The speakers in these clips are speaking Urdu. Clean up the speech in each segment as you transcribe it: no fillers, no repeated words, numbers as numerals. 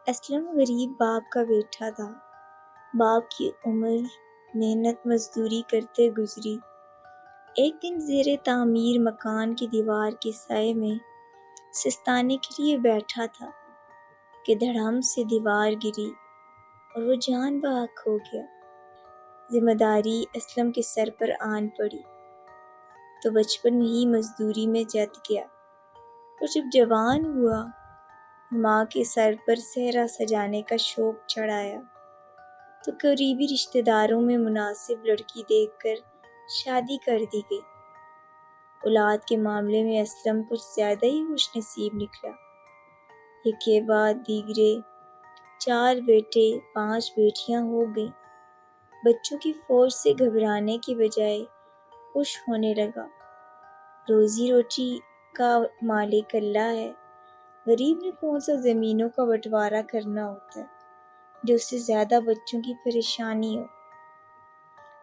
اسلم غریب باپ کا بیٹا تھا۔ باپ کی عمر محنت مزدوری کرتے گزری۔ ایک دن زیر تعمیر مکان کی دیوار کے سائے میں سستانے کے لیے بیٹھا تھا کہ دھڑام سے دیوار گری اور وہ جان بحق ہو گیا۔ ذمہ داری اسلم کے سر پر آن پڑی تو بچپن میں ہی مزدوری میں جت گیا، اور جب جوان ہوا ماں کے سر پر صحرا سجانے کا شوق چڑھایا تو قریبی رشتہ داروں میں مناسب لڑکی دیکھ کر شادی کر دی گئی۔ اولاد کے معاملے میں اسلم کچھ زیادہ ہی خوش نصیب نکلا۔ ایک کے بعد دیگرے 4 بیٹے 5 بیٹیاں ہو گئیں۔ بچوں کی فوج سے گھبرانے کی بجائے خوش ہونے لگا۔ روزی روٹی کا مالک اللہ ہے، غریب نے کون سا زمینوں کا بٹوارا کرنا ہوتا ہے جو اس سے زیادہ بچوں کی پریشانی ہو۔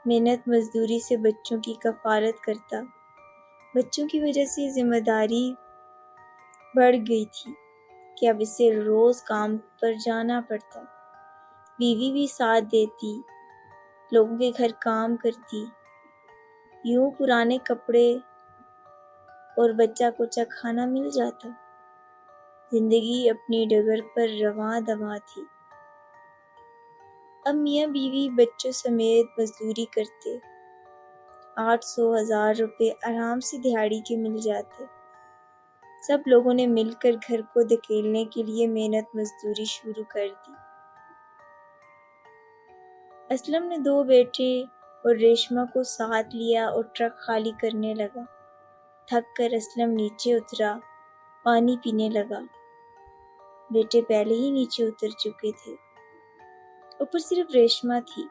محنت مزدوری سے بچوں کی کفالت کرتا۔ بچوں کی وجہ سے ذمہ داری بڑھ گئی تھی کہ اب اسے روز کام پر جانا پڑتا۔ بیوی بھی ساتھ دیتی، لوگوں کے گھر کام کرتی۔ یوں پرانے کپڑے اور بچہ کوچا کھانا مل جاتا۔ زندگی اپنی ڈگر پر رواں دواں تھی۔ اب میاں بیوی بچوں سمیت مزدوری کرتے۔ 800-1000 روپے آرام سے دہاڑی کے مل جاتے۔ سب لوگوں نے مل کر گھر کو دھکیلنے کے لیے محنت مزدوری شروع کر دی۔ اسلم نے 2 بیٹے اور ریشمہ کو ساتھ لیا اور ٹرک خالی کرنے لگا۔ تھک کر اسلم نیچے اترا، پانی پینے لگا۔ بیٹے پہلے ہی نیچے اتر چکے تھے، اوپر صرف ریشمہ تھی۔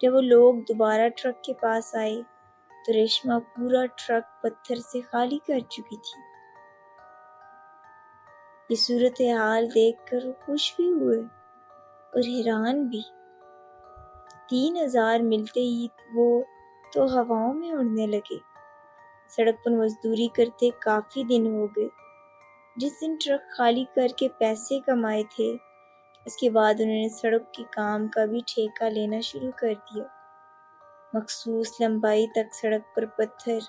جب وہ لوگ دوبارہ ٹرک کے پاس آئے تو ریشمہ پورا ٹرک پتھر سے خالی کر چکی تھی۔ یہ صورتحال دیکھ کر وہ خوش بھی ہوئے اور حیران بھی۔ 3000 ملتے ہی وہ تو ہواؤں میں اڑنے لگے۔ سڑک پر مزدوری کرتے کافی دن ہو گئے۔ جس دن ٹرک خالی کر کے پیسے کمائے تھے، اس کے بعد انہوں نے سڑک کے کام کا بھی ٹھیکہ لینا شروع کر دیا۔ مخصوص لمبائی تک سڑک پر پتھر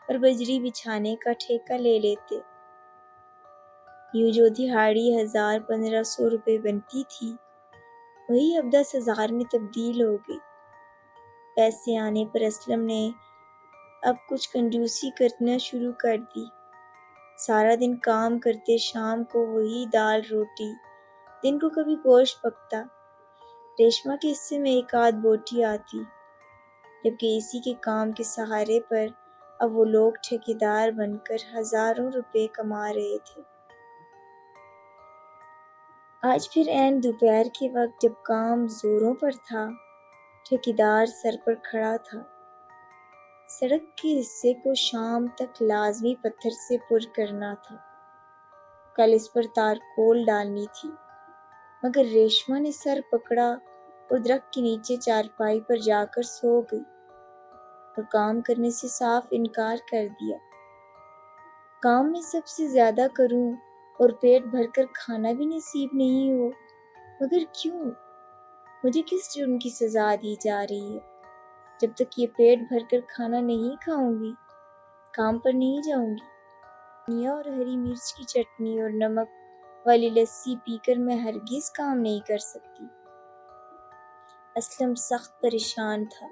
اور بجری بچھانے کا ٹھیکہ لے لیتے۔ یوں جو دہاڑی 1000-1500 روپے بنتی تھی، وہی اب 10,000 میں تبدیل ہو گئی۔ پیسے آنے پر اسلم نے اب کچھ کنجوسی کرنا شروع کر دی۔ سارا دن کام کرتے، شام کو وہی دال روٹی، دن کو کبھی گوشت پکتا۔ ریشمہ کے حصے میں 1 آدھ بوٹی آتی، جبکہ اسی کے کام کے سہارے پر اب وہ لوگ ٹھیکیدار بن کر ہزاروں روپے کما رہے تھے۔ آج پھر عین دوپہر کے وقت جب کام زوروں پر تھا، ٹھیکیدار سر پر کھڑا تھا۔ سڑک کے حصے کو شام تک لازمی پتھر سے پر کرنا تھا۔ کل اس پر تارکول ڈالنی تھی، مگر ریشمہ نے سر پکڑا اور درخت کے نیچے چارپائی پر جا کر سو گئی اور کام کرنے سے صاف انکار کر دیا۔ کام میں سب سے زیادہ کروں اور پیٹ بھر کر کھانا بھی نصیب نہیں ہو، مگر کیوں؟ مجھے کس جرم کی سزا دی جا رہی ہے؟ جب تک یہ پیٹ بھر کر کھانا نہیں کھاؤں گی، کام پر نہیں جاؤں گی۔ دھنیا اور ہری مرچ کی چٹنی اور نمک والی لسی پی کر میں ہرگز کام نہیں کر سکتی۔ اسلم سخت پریشان تھا۔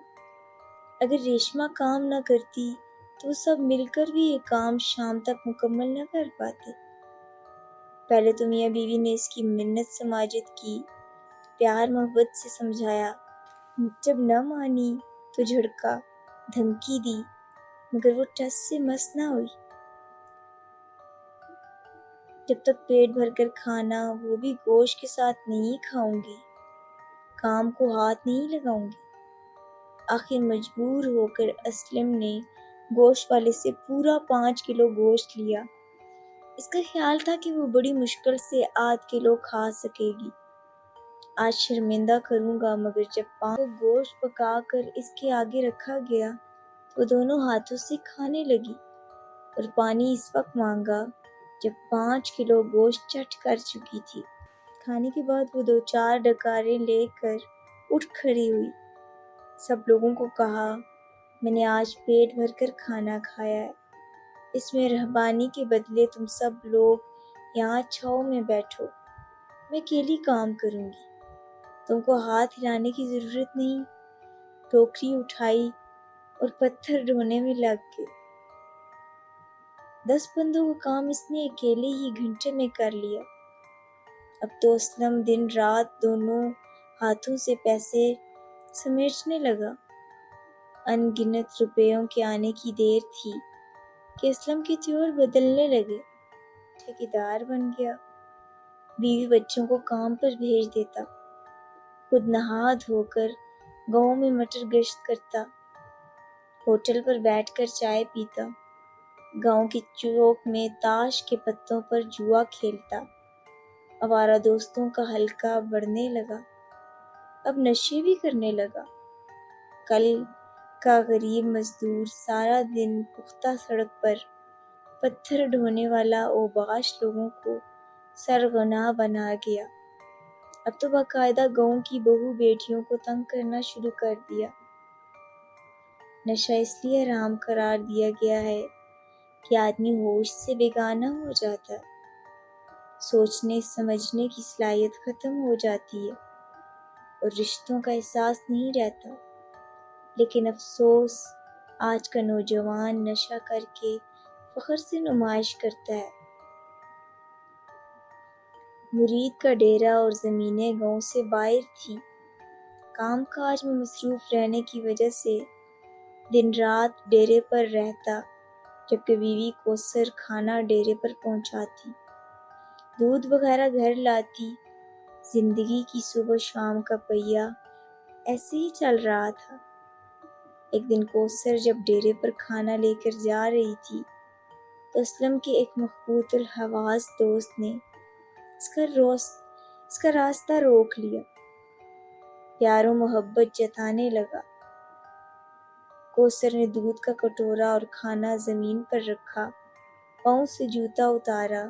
اگر ریشمہ کام نہ کرتی تو سب مل کر بھی یہ کام شام تک مکمل نہ کر پاتے۔ پہلے تو میاں بیوی نے اس کی منت سماجت کی، پیار محبت سے سمجھایا۔ جب نہ مانی تو جھڑکا، دھمکی دی، مگر وہ ٹس سے مس نہ ہوئی۔ جب تک پیٹ بھر کر کھانا، وہ بھی گوشت کے ساتھ نہیں کھاؤں گی، کام کو ہاتھ نہیں لگاؤں گی۔ آخر مجبور ہو کر اسلم نے گوشت والے سے پورا 5 کلو گوشت لیا۔ اس کا خیال تھا کہ وہ بڑی مشکل سے آدھ کلو کھا سکے گی۔ آج شرمندہ کروں گا، مگر جب 5 گوشت پکا کر اس کے آگے رکھا گیا تو وہ دونوں ہاتھوں سے کھانے لگی، اور پانی اس وقت مانگا جب 5 کلو گوشت چٹ کر چکی تھی۔ کھانے کے بعد وہ 2-4 ڈکاریں لے کر اٹھ کھڑی ہوئی۔ سب لوگوں کو کہا، میں نے آج پیٹ بھر کر کھانا کھایا ہے، اس میں رہبانی کے بدلے تم سب لوگ یہاں چھاؤں میں بیٹھو، میں اکیلی کام کروں گی، تم کو ہاتھ ہلانے کی ضرورت نہیں۔ ٹوکری اٹھائی اور پتھر ڈھونے میں لگ گئے۔ 10 بندوں کا کام اس نے اکیلے ہی گھنٹے میں کر لیا۔ اب تو اسلم دن رات دونوں ہاتھوں سے پیسے سمیٹنے لگا۔ ان گنت روپیوں کے آنے کی دیر تھی کہ اسلم کے تیور بدلنے لگے۔ ٹھیکیدار بن گیا، بیوی بچوں کو کام پر بھیج دیتا، خود نہا دھو کر گاؤں میں مٹر گشت کرتا، ہوٹل پر بیٹھ کر چائے پیتا، گاؤں کے چوک میں تاش کے پتوں پر جوا کھیلتا۔ آوارہ دوستوں کا حلقہ بڑھنے لگا، اب نشے بھی کرنے لگا۔ کل کا غریب مزدور سارا دن پختہ سڑک پر پتھر ڈھونے والا اوباش لوگوں کو سرغنہ بنا گیا، اب تو باقاعدہ گاؤں کی بہو بیٹیوں کو تنگ کرنا شروع کر دیا۔ نشہ اس لیے حرام قرار دیا گیا ہے کہ آدمی ہوش سے بیگانہ ہو جاتا ہے، سوچنے سمجھنے کی صلاحیت ختم ہو جاتی ہے اور رشتوں کا احساس نہیں رہتا۔ لیکن افسوس، آج کا نوجوان نشہ کر کے فخر سے نمائش کرتا ہے۔ مرید کا ڈیرا اور زمینیں گاؤں سے باہر تھی، کام کاج میں مصروف رہنے کی وجہ سے دن رات ڈیرے پر رہتا، جبکہ بیوی کوثر کھانا ڈیرے پر پہنچاتی، دودھ وغیرہ گھر لاتی۔ زندگی کی صبح شام کا پہیہ ایسے ہی چل رہا تھا۔ ایک دن کوثر جب ڈیرے پر کھانا لے کر جا رہی تھی تو اسلم کے ایک مخبوط الحواس دوست نے اس کا راستہ روک لیا، پیار و محبت جتانے لگا۔ کوثر نے دودھ کا کٹورا اور کھانا زمین پر رکھا، پاؤں سے جوتا اتارا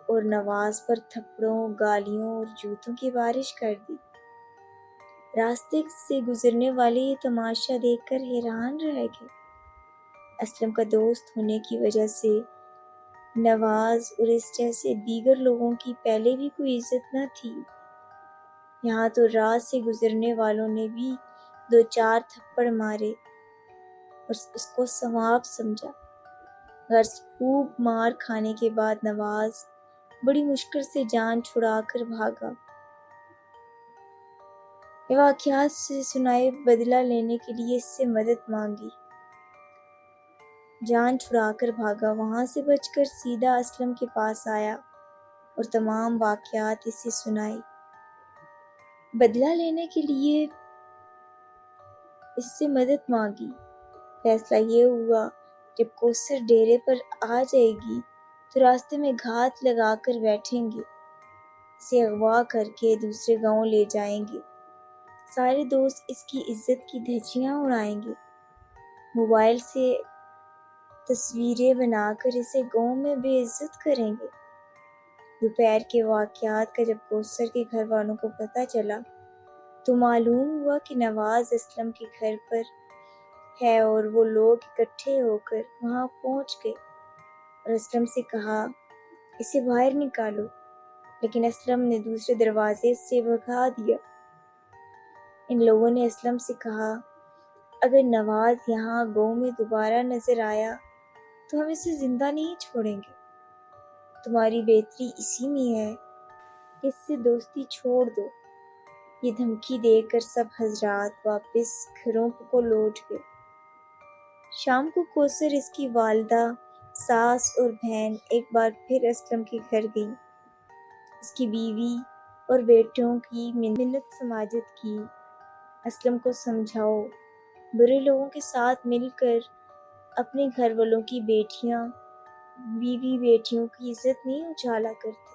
اور نواز پر تھپڑوں، گالیوں اور جوتوں کی بارش کر دی۔ راستے سے گزرنے والے یہ تماشا دیکھ کر حیران رہ گئے۔ اسلم کا دوست ہونے کی وجہ سے نواز اور اس جیسے دیگر لوگوں کی پہلے بھی کوئی عزت نہ تھی، یہاں تو راہ سے گزرنے والوں نے بھی 2-4 تھپڑ مارے اور اس کو ثواب سمجھا۔ غرض خوب مار کھانے کے بعد نواز بڑی مشکل سے جان چھڑا کر بھاگا۔ یہ واقعات سے سنائے بدلہ لینے کے لیے اس سے مدد مانگی، جان چھڑا کر بھاگا، وہاں سے بچ کر سیدھا اسلم کے پاس آیا اور تمام واقعات اسے سنائی۔ بدلہ لینے کے لیے اس سے مدد مانگی۔ فیصلہ یہ ہوا جب کوثر ڈیرے پر آ جائے گی تو راستے میں گھات لگا کر بیٹھیں گے، اسے اغوا کر کے دوسرے گاؤں لے جائیں گے، سارے دوست اس کی عزت کی دھجیاں اڑائیں گے، موبائل سے تصویریں بنا کر اسے گاؤں میں بے عزت کریں گے۔ دوپہر کے واقعات کا جب کوثر کے گھر والوں کو پتہ چلا تو معلوم ہوا کہ نواز اسلم کے گھر پر ہے اور وہ لوگ اکٹھے ہو کر وہاں پہنچ گئے اور اسلم سے کہا، اسے باہر نکالو، لیکن اسلم نے دوسرے دروازے سے بھگا دیا۔ ان لوگوں نے اسلم سے کہا، اگر نواز یہاں گاؤں میں دوبارہ نظر آیا تو ہم اسے زندہ نہیں چھوڑیں گے، تمہاری بہتری اسی میں ہے کہ اس سے دوستی چھوڑ دو۔ یہ دھمکی دے کر سب حضرات واپس گھروں کو لوٹ گئے۔ شام کو کوثر، اس کی والدہ، ساس اور بہن ایک بار پھر اسلم کے گھر گئیں۔ اس کی بیوی اور بیٹوں کی منت سماجت کی، اسلم کو سمجھاؤ، برے لوگوں کے ساتھ مل کر اپنے گھر والوں کی بیٹیاں، بیوی بیٹیوں کی عزت نہیں اچھالا کرتے۔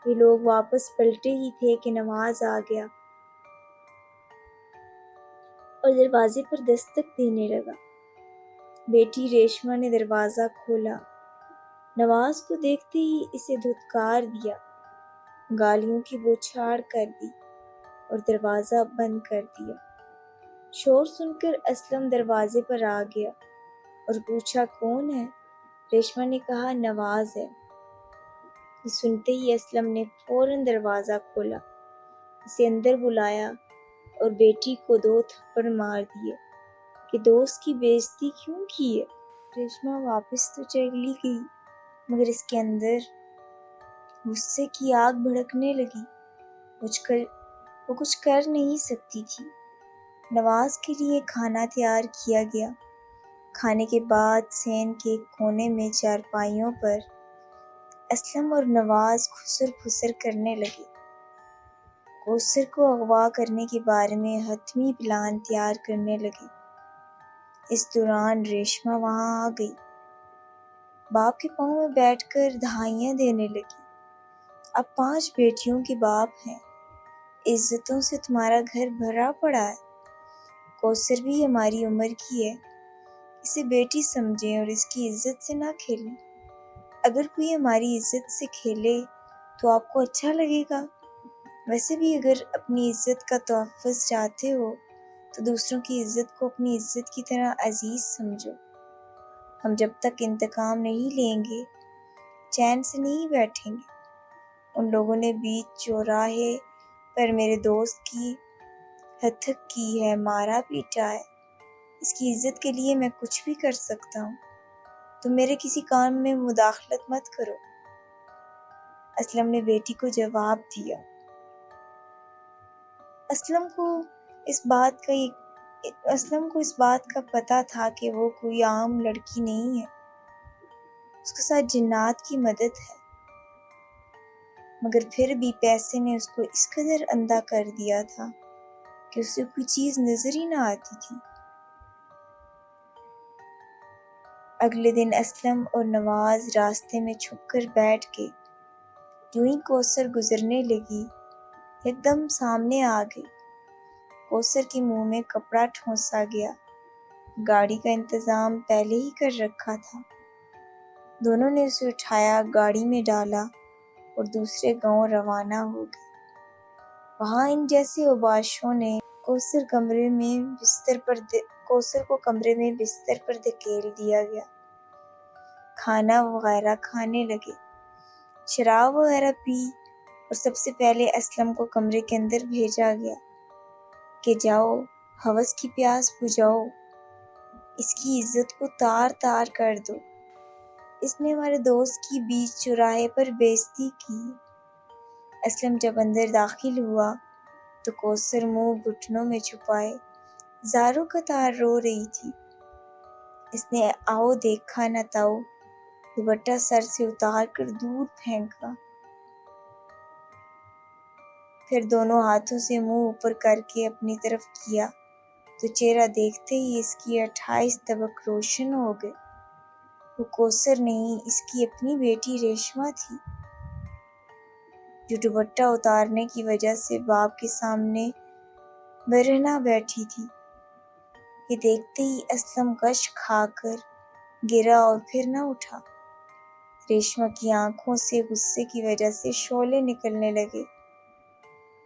یہ لوگ واپس پلٹے ہی تھے کہ نواز آ گیا اور دروازے پر دستک دینے لگا۔ بیٹی ریشما نے دروازہ کھولا، نواز کو دیکھتے ہی اسے دھتکار دیا۔ گالیوں کی بوچھاڑ کر دی اور دروازہ بند کر دیا۔ شور سن کر اسلم دروازے پر آ گیا اور پوچھا کون ہے؟ ریشما نے کہا نواز ہے۔ یہ سنتے ہی اسلم نے فوراً دروازہ کھولا، اسے اندر بلایا اور بیٹی کو 2 تھپڑ مار دیے کہ دوست کی بے عزتی کیوں کی ہے۔ ریشما واپس تو چلی گئی مگر اس کے اندر غصے کی آگ بھڑکنے لگی۔ وہ کچھ کر نہیں سکتی تھی۔ نواز کے لیے کھانا تیار کیا گیا۔ کھانے کے بعد صحن کے ایک کونے میں چارپائیوں پر اسلم اور نواز خسر پھسر کرنے لگے، کوثر کو اغوا کرنے کے بارے میں حتمی پلان تیار کرنے لگے۔ اس دوران ریشما وہاں آ گئی، باپ کے پاؤں میں بیٹھ کر دہائیاں دینے لگی۔ اب 5 بیٹیوں کے باپ ہیں، عزتوں سے تمہارا گھر بھرا پڑا ہے۔ کوثر بھی ہماری عمر کی ہے، اسے بیٹی سمجھیں اور اس کی عزت سے نہ کھیلیں۔ اگر کوئی ہماری عزت سے کھیلے تو آپ کو اچھا لگے گا۔ ویسے بھی اگر اپنی عزت کا تحفظ چاہتے ہو تو دوسروں کی عزت کو اپنی عزت کی طرح عزیز سمجھو۔ ہم جب تک انتقام نہیں لیں گے چین سے نہیں بیٹھیں گے۔ ان لوگوں نے بیچ چوراہے پر میرے دوست کی ہتک کی ہے، مارا پیٹا ہے، اس کی عزت کے لیے میں کچھ بھی کر سکتا ہوں، تم میرے کسی کام میں مداخلت مت کرو۔ اسلم نے بیٹی کو جواب دیا۔ اسلم کو اس بات کا پتہ تھا کہ وہ کوئی عام لڑکی نہیں ہے، اس کے ساتھ جنات کی مدد ہے، مگر پھر بھی پیسے نے اس کو اس قدر اندھا کر دیا تھا کہ اسے کوئی چیز نظر ہی نہ آتی تھی۔ اگلے دن اسلم اور نواز راستے میں چھپ کر بیٹھ گئے۔ یوں ہی کوثر گزرنے لگی، ایک دم سامنے آ گئی۔ کوثر کے منہ میں کپڑا ٹھونسا گیا، گاڑی کا انتظام پہلے ہی کر رکھا تھا۔ دونوں نے اسے اٹھایا، گاڑی میں ڈالا اور دوسرے گاؤں روانہ ہو گئے۔ وہاں ان جیسے اوباشوں نے کوثر کو کمرے میں بستر پر دھکیل دیا گیا۔ کھانا وغیرہ کھانے لگے، شراب وغیرہ پی اور سب سے پہلے اسلم کو کمرے کے اندر بھیجا گیا کہ جاؤ ہوس کی پیاس بجھاؤ، اس کی عزت کو تار تار کر دو، اس نے ہمارے دوست کی بیچ چوراہے پر بے عزتی کی۔ اسلم جب اندر داخل ہوا تو کوثر منہ گھٹنوں میں چھپائے زاروں قطار رو رہی تھی۔ اس نے آؤ دیکھا نہ تاؤ دوپٹہ سر سے اتار کر دور پھینکا، پھر دونوں ہاتھوں سے منہ اوپر کر کے اپنی طرف کیا تو چہرہ دیکھتے ہی اس کی 28 طبق روشن ہو گئے۔ وہ کوثر نہیں، اس کی اپنی بیٹی ریشما تھی، جو دوپٹہ اتارنے کی وجہ سے باپ کے سامنے برہنہ بیٹھی تھی۔ یہ دیکھتے ہی اسلم غش کھا کر گرا اور پھر نہ اٹھا۔ ریشما کی آنکھوں سے غصے کی وجہ سے شعلے نکلنے لگے،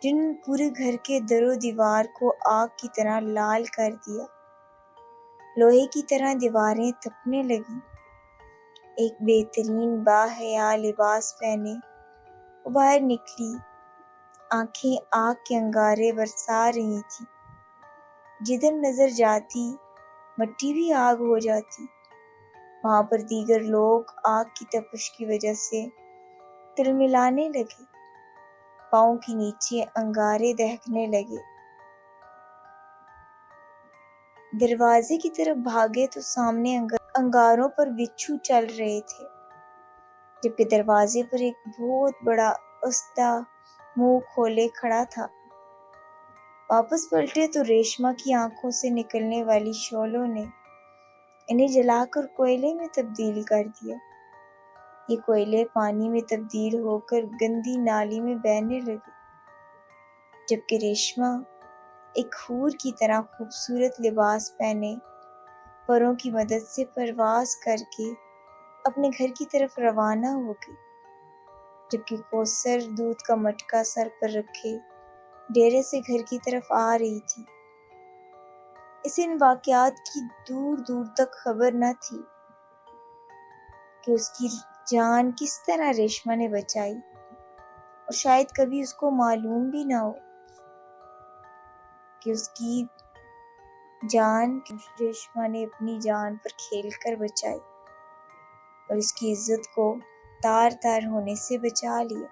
جن پورے گھر کے در و دیوار کو آگ کی طرح لال کر دیا۔ لوہے کی طرح دیواریں تپنے لگیں۔ ایک بہترین باحیا لباس پہنے وہ باہر نکلی، آنکھیں آگ کے انگارے برسا رہی تھیں، جدھر نظر جاتی مٹی بھی آگ ہو جاتی۔ وہاں پر دیگر لوگ آگ کی تپش کی وجہ سے تلملانے لگے، پاؤں کے نیچے انگارے دہکنے لگے۔ دروازے کی طرف بھاگے تو سامنے انگاروں پر بچھو چل رہے تھے، جبکہ دروازے پر ایک بہت بڑا اسدہ منہ کھولے کھڑا تھا۔ واپس پلٹے تو ریشما کی آنکھوں سے نکلنے والی شعلوں نے انہیں جلا کر کوئلے میں تبدیل کر دیا۔ یہ کوئلے پانی میں تبدیل ہو کر گندی نالی میں بہنے لگے، جبکہ ریشما ایک حور کی طرح خوبصورت لباس پہنے پروں کی مدد سے پرواز کر کے اپنے گھر کی طرف روانہ ہو گئی۔ جبکہ کوثر دودھ کا مٹکا سر پر رکھے ڈیرے سے گھر کی طرف آ رہی تھی۔ اسے ان واقعات کی دور دور تک خبر نہ تھی کہ اس کی جان کس طرح ریشما نے بچائی، اور شاید کبھی اس کو معلوم بھی نہ ہو کہ اس کی جان ریشما نے اپنی جان پر کھیل کر بچائی اور اس کی عزت کو تار تار ہونے سے بچا لیا۔